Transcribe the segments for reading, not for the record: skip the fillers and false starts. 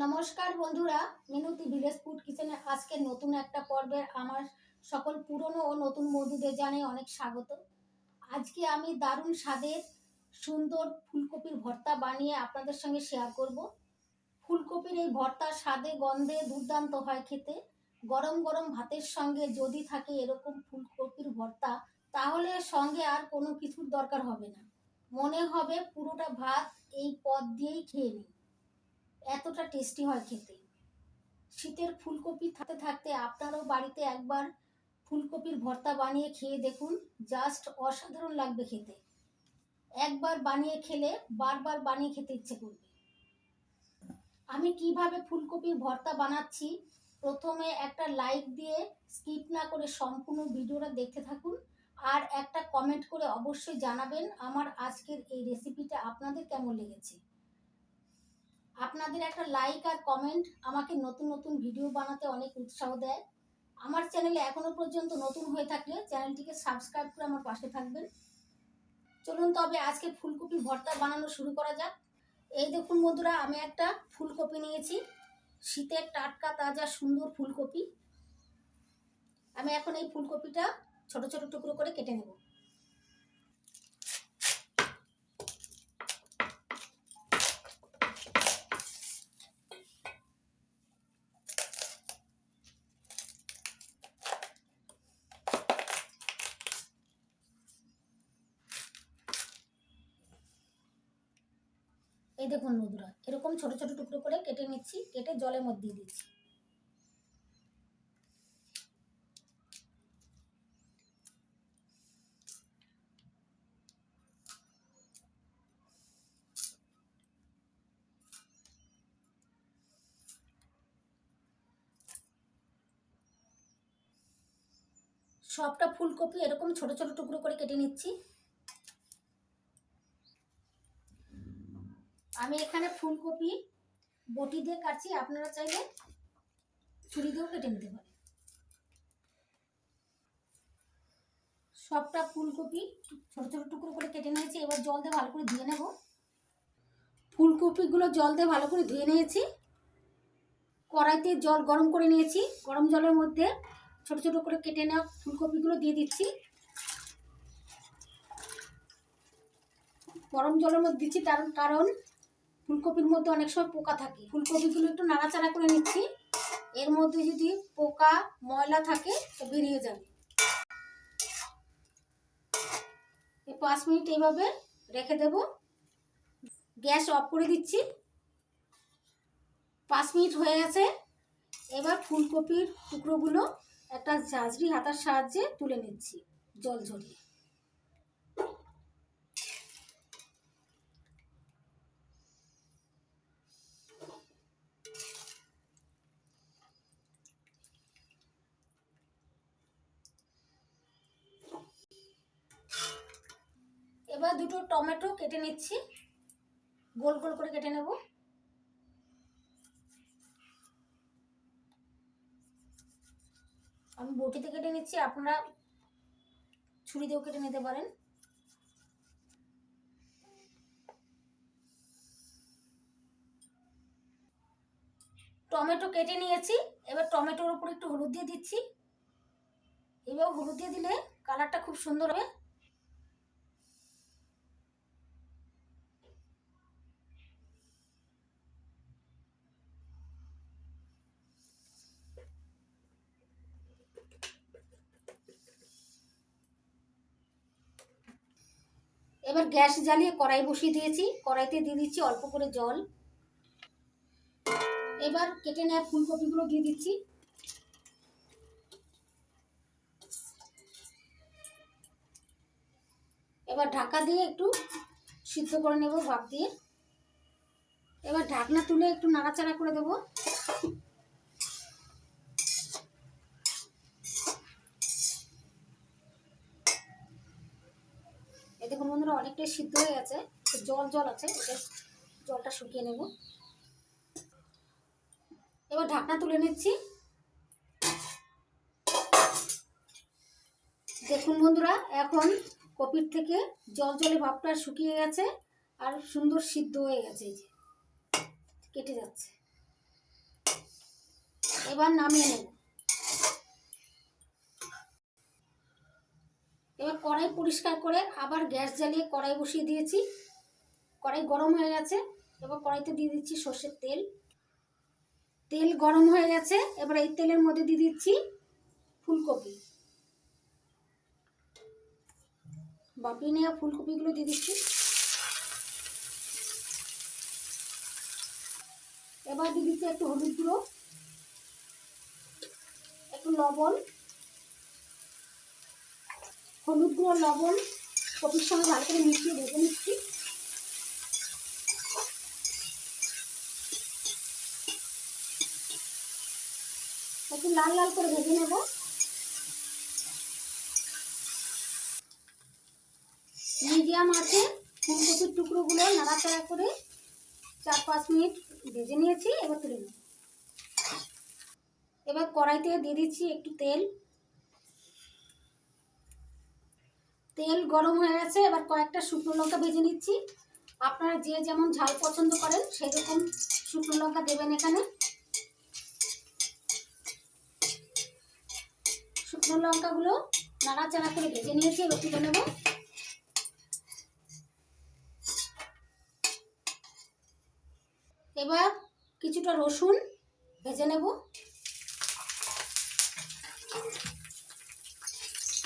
নমস্কার বন্ধুরা, মিনতি village food কিচেনে আজকে নতুন একটা পর্বের আমার সকল পুরনো ও নতুন বন্ধুদের জানাই অনেক স্বাগত। আজকে আমি দারুণ স্বাদের সুন্দর ফুলকপির ভর্তা বানিয়ে আপনাদের সঙ্গে শেয়ার করব। ফুলকপির এই ভর্তা স্বাদে গন্ধে দুর্দান্ত হয় খেতে। গরম গরম ভাতের সঙ্গে যদি থাকে এরকম ফুলকপির ভর্তা, তাহলে সঙ্গে আর কোনো কিছুর দরকার হবে না, মনে হবে পুরোটা ভাত এই পদ দিয়েই খেয়ে নিই, এতটা টেস্টি হয় খেতে। শীতের ফুলকপি থাকতে থাকতে আপনারাও বাড়িতে একবার ফুলকপির ভর্তা বানিয়ে খেয়ে দেখুন, জাস্ট অসাধারণ লাগবে খেতে। একবার বানিয়ে খেলে বারবার বানিয়ে খেতে ইচ্ছে করবে। আমি কিভাবে ফুলকপির ভর্তা বানাচ্ছি, প্রথমে একটা লাইক দিয়ে স্কিপ না করে সম্পূর্ণ ভিডিওটা দেখতে থাকুন, আর একটা কমেন্ট করে অবশ্যই জানাবেন আমার আজকের এই রেসিপিটা আপনাদের কেমন লেগেছে। আপনাদের একটা লাইক আর কমেন্ট আমাকে নতুন নতুন ভিডিও বানাতে অনেক উৎসাহ দেয়। আমার চ্যানেলে এখনো পর্যন্ত নতুন হয়ে থাকলে চ্যানেলটিকে সাবস্ক্রাইব করে আমার পাশে থাকবেন। চলুন তবে আজকে ফুলকপি ভর্তা বানানো শুরু করা যাক। এই দেখুন বন্ধুরা, আমি একটা ফুলকপি নিয়েছি, শীতের টাটকা তাজা সুন্দর ফুলকপি। আমি এখন এই ফুলকপিটা ছোট ছোট টুকরো করে কেটে নেব। এই দেখুন বন্ধুরা, এরকম ছোট ছোট টুকরো করে কেটে নিচ্ছি, কেটে জলের মধ্যে দিয়ে দিচ্ছি। সবটা ফুলকপি এরকম ছোট ছোট টুকরো করে কেটে নিচ্ছি। আমি এখানে ফুলকপি বটি দিয়ে কাটছি, আপনারা চাইলে ছুরি দিয়েও কেটে নিতে পারেন। সবটা ফুলকপি ছোট ছোট টুকরো করে কেটে নিয়েছি, এবার জল দিয়ে ভালো করে ধুয়ে নেব। ফুলকপিগুলো জল দিয়ে ভালো করে ধুয়ে নিয়েছি। কড়াইতে জল গরম করে নিয়েছি, গরম জলের মধ্যে ছোট ছোট করে কেটে নেওয়া ফুলকপিগুলো দিয়ে দিচ্ছি। গরম জলের মধ্যে দিচ্ছি কারণ ফুলকপির মধ্যে অনেক সময় পোকা থাকে। ফুলকপিগুলো একটু নাড়াচাড়া করে নিচ্ছি, এর মধ্যে যদি পোকা ময়লা থাকে তো বেরিয়ে যাবে। 5 মিনিট এইভাবে রেখে দেব। গ্যাস অফ করে দিচ্ছি। 5 মিনিট হয়ে গেছে। এবার ফুলকপির টুকরোগুলো একটা ঝাঁঝরি হাতার সাহায্যে তুলে নিচ্ছি জল ঝরিয়ে। এবার দুটো টমেটো কেটে নিচ্ছি, গোল গোল করে কেটে নেব। আমি বটিতে কেটে নিচ্ছি, আপনারা ছুরি দিয়েও কেটে নিতে পারেন। টমেটো কেটে নিয়েছি, এবার টমেটোর উপর একটু হলুদ দিয়ে দিচ্ছি। এবার হলুদ দিয়ে দিলে কালারটা খুব সুন্দর হবে। এবার গ্যাস জ্বালিয়ে কড়াই বসিয়ে দিয়েছি, কড়াইতে দিয়ে দিচ্ছি অল্প করে জল। এবার কেটে নেওয়া ফুলকপিগুলো দিয়ে দিচ্ছি। এবার ঢাকা দিয়ে একটু সিদ্ধ করে নেব ভাপ দিয়ে। এবার ঢাকনা তুলে একটু নাড়াচাড়া করে দেব। এই দেখুন বন্ধুরা, অনেকটাই সিদ্ধ হয়ে গেছে, জল জল আছে, জলটা শুকিয়ে নেব। এবার ঢাকনা তুলে নিচ্ছি। দেখুন বন্ধুরা, এখন কপির থেকে জল জলে ভাবটা শুকিয়ে গেছে আর সুন্দর সিদ্ধ হয়ে গেছে, এই যে কেটে যাচ্ছে। এবার নামিয়ে নেব। এবার কড়াই পরিষ্কার করে আবার গ্যাস জ্বালিয়ে কড়াই বসিয়ে দিয়েছি। কড়াই গরম হয়ে গেছে। এবার কড়াইতে দিয়ে দিচ্ছি সর্ষের তেল। তেল গরম হয়ে গেছে। এবার এই তেলের মধ্যে দিয়ে দিচ্ছি ফুলকপি। বাপিয়ে নেওয়া ফুলকপিগুলো দিয়ে দিচ্ছি। এবার দিয়ে দিচ্ছি একটু হলুদ গুঁড়ো, একটু লবণ। হলুদ গুঁড়ো, লবণ কপির সঙ্গে ভালো করে মিশিয়ে ভেজে নিচ্ছি। একটু লাল লাল করে ভেজে নেব। মিডিয়াম আছে ফুলকপির টুকরোগুলো নাড়াচাড়া করে 4-5 মিনিট ভেজে নিয়েছি। এবার তুলে নেব। এবার কড়াইতে দিয়ে দিচ্ছি একটু তেল। তেল গরম হয়ে গেছে। এবার কয়েকটা শুকনো লঙ্কা ভেজে নিচ্ছি। আপনারা যে যেমন ঝাল পছন্দ করেন সেরকম শুকনো লঙ্কা দেবেন এখানে। শুকনো লঙ্কাগুলো নাড়াচাড়া করে ভেজে নিয়েছি। এবার তুলে নেব। এবার কিছুটা রসুন ভেজে নেব।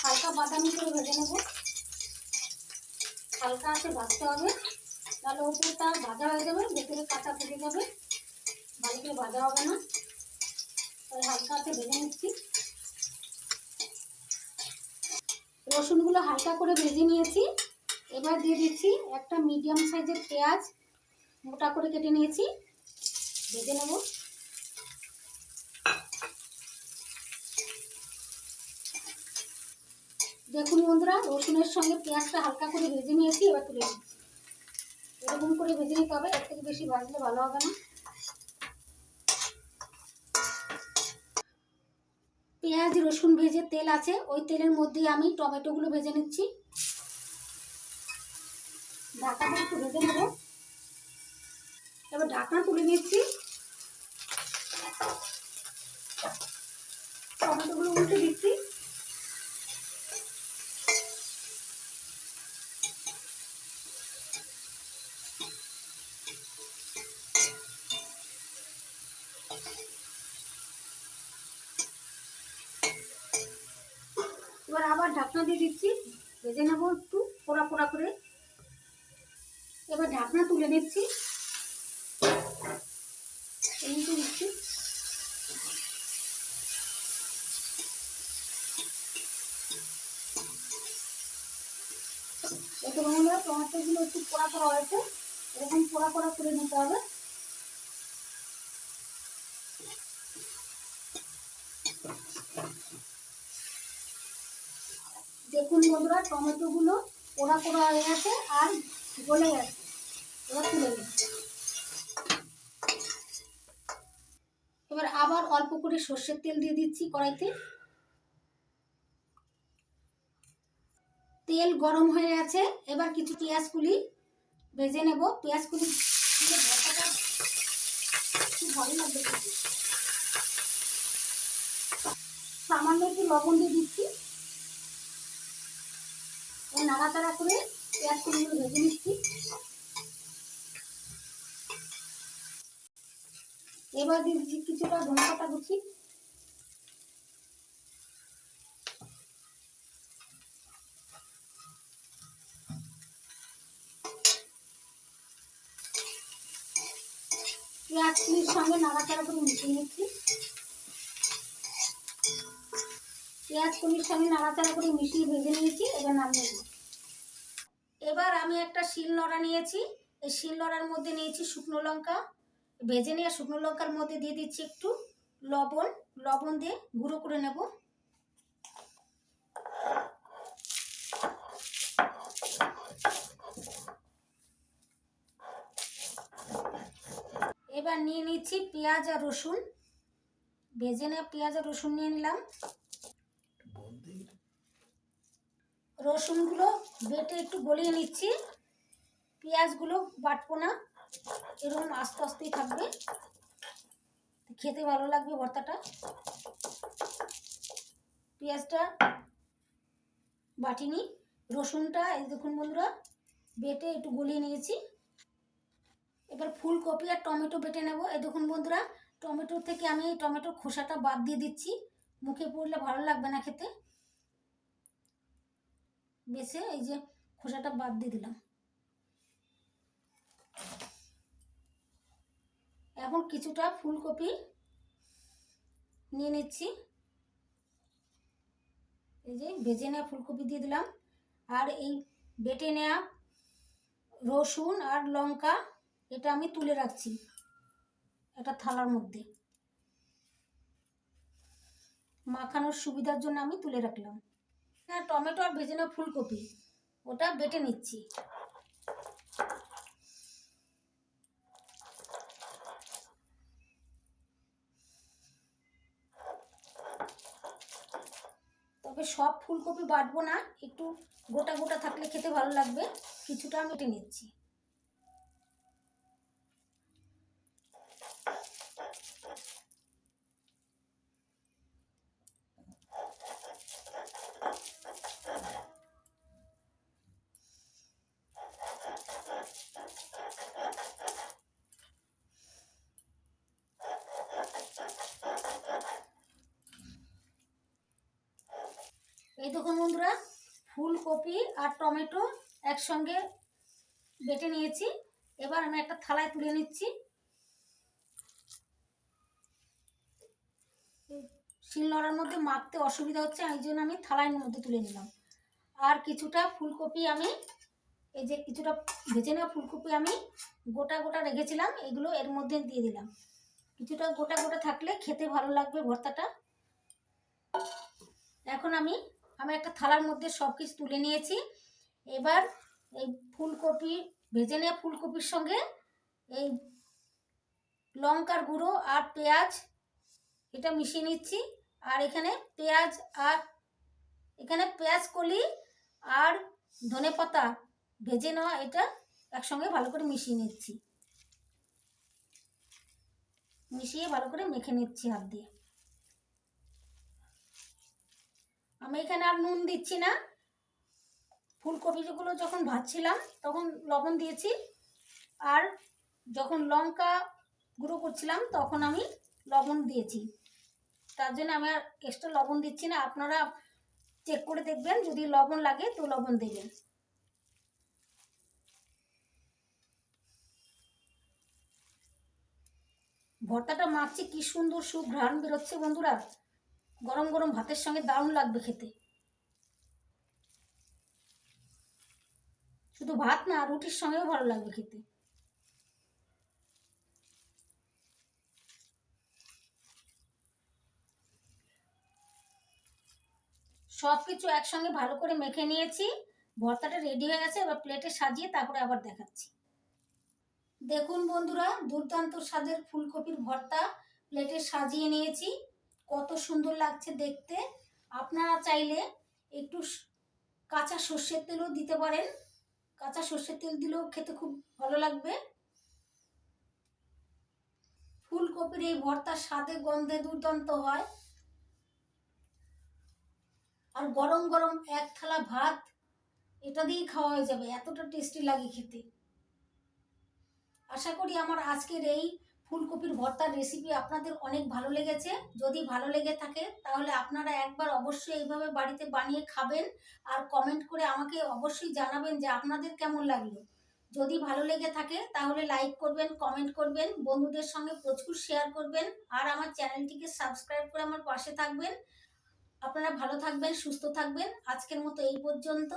হালকা বাদামি করে ভেজে নেব। হালকা আছে ভাজতে হবে, তাহলে উপরটা ভাজা হয়ে যাবে, ভেতরে কাঁচা থেকে যাবে, ভালো করে ভাজা হবে না। তাই হালকা আছে ভেজে নিচ্ছি। রসুনগুলো হালকা করে ভেজে নিয়েছি। এবার দিয়ে দিচ্ছি একটা মিডিয়াম সাইজের পেঁয়াজ, মোটা করে কেটে নিয়েছি, ভেজে নেব। দেখুন বন্ধুরা, রসুনের সঙ্গে পেঁয়াজটা হালকা করে ভেজে নিয়েছি। এবার তুলে নিচ্ছি। এরকম করে ভেজে নিতে হবে, এর থেকে বেশি ভাজলে ভালো হবে না। পেঁয়াজ রসুন ভেজে তেল আছে, ওই তেলের মধ্যে আমি টমেটোগুলো ভেজে নিচ্ছি। ঢাকা দিয়ে একটু ভেজে নেব। এবার ঢাকনা তুলে নিচ্ছি। টমেটোগুলো উল্টে দিচ্ছি। এবার আবার ঢাকনা দিয়ে দিচ্ছি, ভেজে নেবো একটু পোড়া পোড়া করে। এবার ঢাকনা তুলে নিচ্ছি, উল্টে দিচ্ছি। এতে বন্ধুরা টমেটোগুলো একটু পোড়া পোড়া হয়েছে, এরকম পোড়া পোড়া করে নিতে হবে। দেখুন বন্ধুরা, টমেটোগুলো পোড়া পোড়া হয়ে গেছে আর গলে গেছে। এবার তুলে নিচ্ছি। এবার আবার অল্প করে সর্ষের তেল দিয়ে দিচ্ছি কড়াইতে। তেল গরম হয়ে গেছে। এবার কিছু পেঁয়াজ কুলি ভেজে নেব। পেঁয়াজ কুলি ভাজাটা খুব ভালো লাগবে। সামান্য একটু লবণ দিয়ে দিচ্ছি। নাড়াচাড়া করে পেঁয়াজ কুলিগুলো ভেজে নিচ্ছি। এবার দিয়ে দিচ্ছি কিছুটা ধনেপাতা কুচি। পেঁয়াজ কুলির সঙ্গে নাড়াচাড়া করে মিশিয়ে নিচ্ছি। পেঁয়াজ কুলির সঙ্গে নাড়াচাড়া করে মিশিয়ে ভেজে নিয়েছি। এবার নামিয়ে নেব। এবার আমি একটা শিলনোড়া নিয়েছি। এই শিলনোড়ার মধ্যে নিয়েছি শুকনো লঙ্কা। ভেজে নেওয়া শুকনো লঙ্কার মধ্যে দিয়ে দিচ্ছি একটু লবণ। লবণ দিয়ে গুঁড়ো করে নেব। এবার নিয়ে নিচ্ছি পেঁয়াজ আর রসুন। ভেজে নেওয়া পেঁয়াজ আর রসুন নিয়ে নিলাম। রসুনগুলো বেটে একটু গলিয়ে নিচ্ছি। পেঁয়াজগুলো বাটবো না, এরকম আস্তে আস্তেই থাকবে, খেতে ভালো লাগবে ভর্তাটা। পেঁয়াজটা বাটিনি, রসুনটা এই দেখুন বন্ধুরা বেটে একটু গলিয়ে নিয়েছি। এবার ফুলকপি আর টমেটো বেটে নেব। এই দেখুন বন্ধুরা টমেটো থেকে আমি টমেটোর খোসাটা বাদ দিয়ে দিচ্ছি, মুখে পড়লে ভালো লাগবে না খেতে, বেছে এই যে খোসাটা বাদ দিয়ে দিলাম। এখন কিছুটা ফুলকপি নিয়ে নিচ্ছি, এই যে ভেজে নেওয়া ফুলকপি দিয়ে দিলাম। আর এই বেটে নেওয়া রসুন আর লঙ্কা এটা আমি তুলে রাখছি একটা থালার মধ্যে, মাখানোর সুবিধার জন্য আমি তুলে রাখলাম। হ্যাঁ, টমেটো আর ভেজে নেওয়া ফুলকপি ওটা বেটে নিচ্ছি। তবে সব ফুলকপি বাটবো না, একটু গোটা গোটা থাকলে খেতে ভালো লাগবে, কিছুটা আমি বেটে নিচ্ছি। এই দেখুন বন্ধুরা ফুলকপি আর টমেটো একসঙ্গে বেটে নিয়েছি। এবার আমি একটা থালায় তুলে নিচ্ছি। শিলনোড়ার মধ্যে মাখতে অসুবিধা হচ্ছে, এই জন্য আমি থালার মধ্যে তুলে নিলাম। আর কিছুটা ফুলকপি আমি এই যে কিছুটা ভেজে নেওয়া ফুলকপি আমি গোটা গোটা রেখেছিলাম, এগুলো এর মধ্যে দিয়ে দিলাম। কিছুটা গোটা গোটা থাকলে খেতে ভালো লাগবে ভর্তাটা। এখন আমি একটা থালার মধ্যে সব কিছু তুলে নিয়েছি। এবার এই ফুলকপি ভেজে নেওয়া ফুলকপির সঙ্গে এই লঙ্কার গুঁড়ো আর পেঁয়াজ এটা মিশিয়ে নিচ্ছি। আর এখানে পেঁয়াজ কলি আর ধনেপাতা ভেজে নেওয়া এটা একসঙ্গে ভালো করে মিশিয়ে নিচ্ছি, মিশিয়ে ভালো করে মেখে নিচ্ছি হাত দিয়ে। আমি এখানে আর নুন দিচ্ছি না, ফুলকপিগুলো যখন ভাজছিলাম তখন লবণ দিয়েছি, আর যখন লঙ্কা গুঁড়ো করছিলাম তখন আমি লবণ দিয়েছি, তার জন্য আমি আর এক্সট্রা লবণ দিচ্ছি না। আপনারা চেক করে দেখবেন, যদি লবণ লাগে তো লবণ দেবেন। ভর্তাটা মাখছি, কি সুন্দর সুঘ্রাণ বেরোচ্ছে বন্ধুরা, গরম গরম ভাতের সঙ্গে দারুণ লাগবে খেতে। শুধু ভাত না, রুটির সঙ্গেও ভালো লাগবে খেতে। সব কিছু একসঙ্গে ভালো করে মেখে নিয়েছি, ভর্তাটা রেডি হয়ে গেছে। এবার প্লেটে সাজিয়ে তারপরে আবার দেখাচ্ছি। দেখুন বন্ধুরা দুর্দান্ত স্বাদের ফুলকপির ভর্তা প্লেটে সাজিয়ে নিয়েছি, কত সুন্দর লাগছে দেখতে। আপনারা চাইলে একটু কাঁচা সর্ষের তেলও দিতে পারেন, কাঁচা সর্ষের তেল দিলেও খেতে খুব ভালো লাগবে। ফুলকপির এই ভর্তা স্বাদে গন্ধে দুর্দান্ত হয়, আর গরম গরম এক থালা ভাত এটা দিয়েই খাওয়া হয়ে যাবে, এতটা টেস্টি লাগে খেতে। আশা করি আমার আজকের এই ফুলকপির ভর্তার রেসিপি আপনাদের অনেক ভালো লেগেছে। যদি ভালো লেগে থাকে তাহলে আপনারা একবার অবশ্যই এইভাবে বাড়িতে বানিয়ে খাবেন, আর কমেন্ট করে আমাকে অবশ্যই জানাবেন যে আপনাদের কেমন লাগলো। যদি ভালো লেগে থাকে তাহলে লাইক করবেন, কমেন্ট করবেন, বন্ধুদের সঙ্গে প্রচুর শেয়ার করবেন, আর আমার চ্যানেলটিকে সাবস্ক্রাইব করে আমার পাশে থাকবেন। আপনারা ভালো থাকবেন, সুস্থ থাকবেন। আজকের মতো এই পর্যন্ত,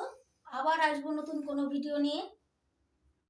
আবার আসবো নতুন কোনো ভিডিও নিয়ে।